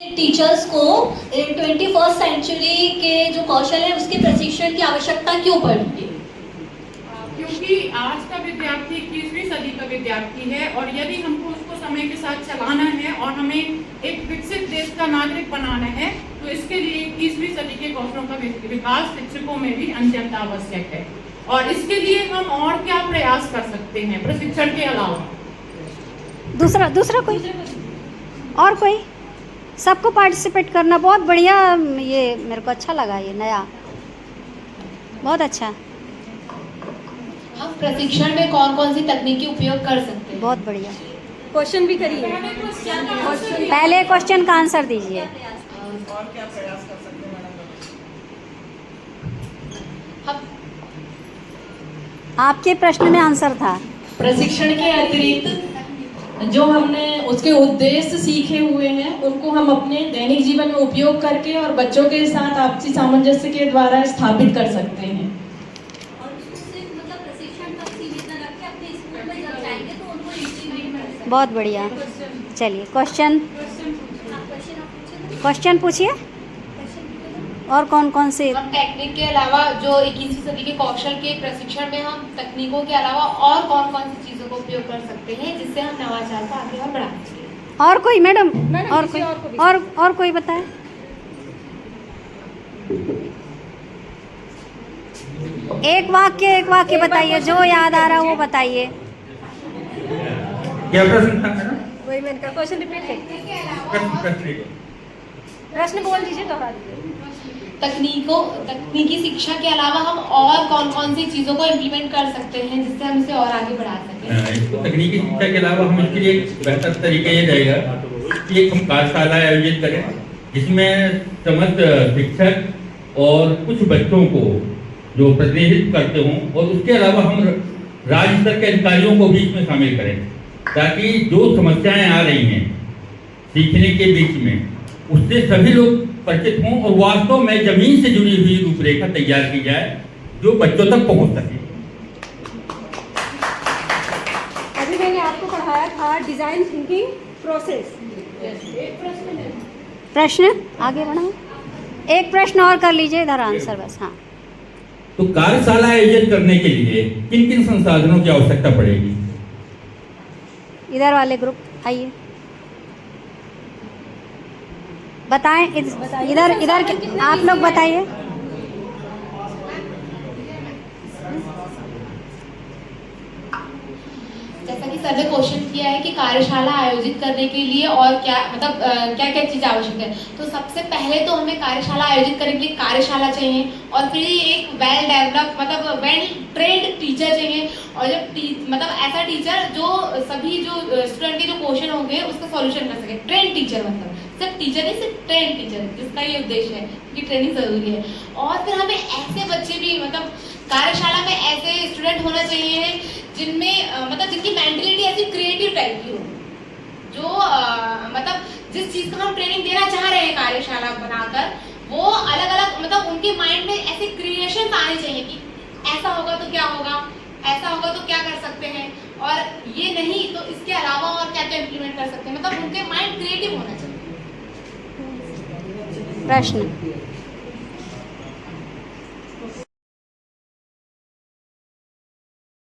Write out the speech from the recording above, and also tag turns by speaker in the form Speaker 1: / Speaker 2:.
Speaker 1: Teachers को 21st century के जो कौशल है उसके प्रशिक्षण की आवश्यकता क्यों पड़ती है?
Speaker 2: क्योंकि आज का विद्यार्थी 21वीं सदी का विद्यार्थी है और यदि हमको उसको समय के साथ चलाना है और हमें एक विकसित देश का नागरिक बनाना है तो इसके लिए 21वीं सदी के कौशलों का विकास शिक्षकों में भी अत्यंत आवश्यक है। और इसके लिए हम और क्या प्रयास कर सकते हैं प्रशिक्षण के अलावा?
Speaker 3: दूसरा कोई और कोई? सबको पार्टिसिपेट करना बहुत बढ़िया। ये मेरे को अच्छा लगा, ये नया बहुत अच्छा।
Speaker 1: हम प्रशिक्षण में कौन कौन सी तकनीकी उपयोग कर सकते हैं?
Speaker 3: बहुत बढ़िया।
Speaker 4: क्वेश्चन भी करिए।
Speaker 3: पहले क्वेश्चन का आंसर दीजिए।
Speaker 2: और क्या प्रयास कर सकते हैं मैडम?
Speaker 1: हम
Speaker 3: आपके प्रश्न में आंसर था।
Speaker 5: प्रशिक्षण के अतिरिक्त जो हमने उसके उद्देश्य सीखे हुए हैं उनको हम अपने दैनिक जीवन में उपयोग करके और बच्चों के साथ आपसी सामंजस्य के द्वारा स्थापित कर सकते हैं।
Speaker 1: और उससे मतलब प्रशिक्षण तक सीमित न रख के अपने स्कूल में जब जाएंगे तो उनको इंटीग्रेट कर सकते हैं।
Speaker 3: बहुत बढ़िया। चलिए क्वेश्चन पूछिए। और कौन कौन से?
Speaker 1: हम टेक्निक के अलावा जो 21वीं सदी के कौशल के प्रशिक्षण में हम तकनीकों के अलावा और कौन कौन सी चीज़ों का उपयोग कर सकते हैं जिससे हम नवाचार को आगे और बढ़ा सकें?
Speaker 3: और कोई मैडम? और
Speaker 4: किसी
Speaker 3: कोई?
Speaker 4: और को भी।
Speaker 3: और कोई बताए? एक वाक्य बताइए, जो याद आ रहा है वो बताइए।
Speaker 6: क्या प्रश्न था मेरा?
Speaker 4: वही मैंने कहा, क्वेश्चन रिपीट करिए।
Speaker 6: प्रश्न
Speaker 4: प्रश्न बोल दीजिए, दोहरा दीजिए।
Speaker 1: तकनीकी शिक्षा के अलावा हम और कौन कौन सी चीज़ों को इम्प्लीमेंट कर सकते हैं जिससे हम इसे और आगे बढ़ा सकें?
Speaker 6: इसको तकनीकी शिक्षा के अलावा हम इसके लिए एक बेहतर तरीका ये रहेगा कि एक हम कार्यशाला आयोजित करें जिसमें समस्त शिक्षक और कुछ बच्चों को जो प्रतिनिधित्व करते हों और उसके अलावा हम राज्य स्तर के अधिकारियों को भी इसमें शामिल करें ताकि जो समस्याएं आ रही हैं सीखने के बीच में उससे सभी लोग परिचित हों और वास्तव में जमीन से जुड़ी हुई रूपरेखा तैयार की जाए जो बच्चों तक पहुंच सके।
Speaker 4: अभी मैंने आपको पढ़ाया था डिजाइन थिंकिंग प्रोसेस।
Speaker 3: प्रश्न आगे बढ़ाओ। एक प्रश्न और कर लीजिए, इधर आंसर बस। हाँ,
Speaker 6: तो कार्यशाला आयोजित करने के लिए किन किन संसाधनों की आवश्यकता पड़ेगी?
Speaker 3: इधर वाले ग्रुप आइए, बताएं। इधर आप लोग बताइए।
Speaker 1: जैसा कि सर ने क्वेश्चन किया है कि कार्यशाला आयोजित करने के लिए और क्या मतलब क्या क्या चीज़ आवश्यक है, तो सबसे पहले तो हमें कार्यशाला आयोजित करने के लिए कार्यशाला चाहिए और फिर एक वेल डेवलप मतलब वेल ट्रेंड टीचर चाहिए। और जब मतलब ऐसा टीचर जो सभी जो स्टूडेंट के जो क्वेश्चन होंगे उसका सॉल्यूशन कर सके। ट्रेंड टीचर मतलब सिर्फ टीचर नहीं, सिर्फ ट्रेंड टीचर जिसका ये उद्देश्य है कि ट्रेनिंग जरूरी है। और फिर हमें ऐसे बच्चे भी मतलब कार्यशाला में ऐसे स्टूडेंट होना चाहिए जिनमें मतलब जिनकी मेंटलिटी ऐसी क्रिएटिव टाइप की हो, जो मतलब जिस चीज़ का हम ट्रेनिंग देना चाह रहे हैं कार्यशाला बनाकर वो अलग अलग मतलब उनके माइंड में ऐसे क्रिएशन आने चाहिए कि ऐसा होगा तो क्या होगा, ऐसा होगा तो क्या कर सकते हैं, और ये नहीं तो इसके अलावा और क्या क्या इम्प्लीमेंट कर सकते हैं। मतलब उनके माइंड क्रिएटिव होना चाहिए।
Speaker 3: प्रश्न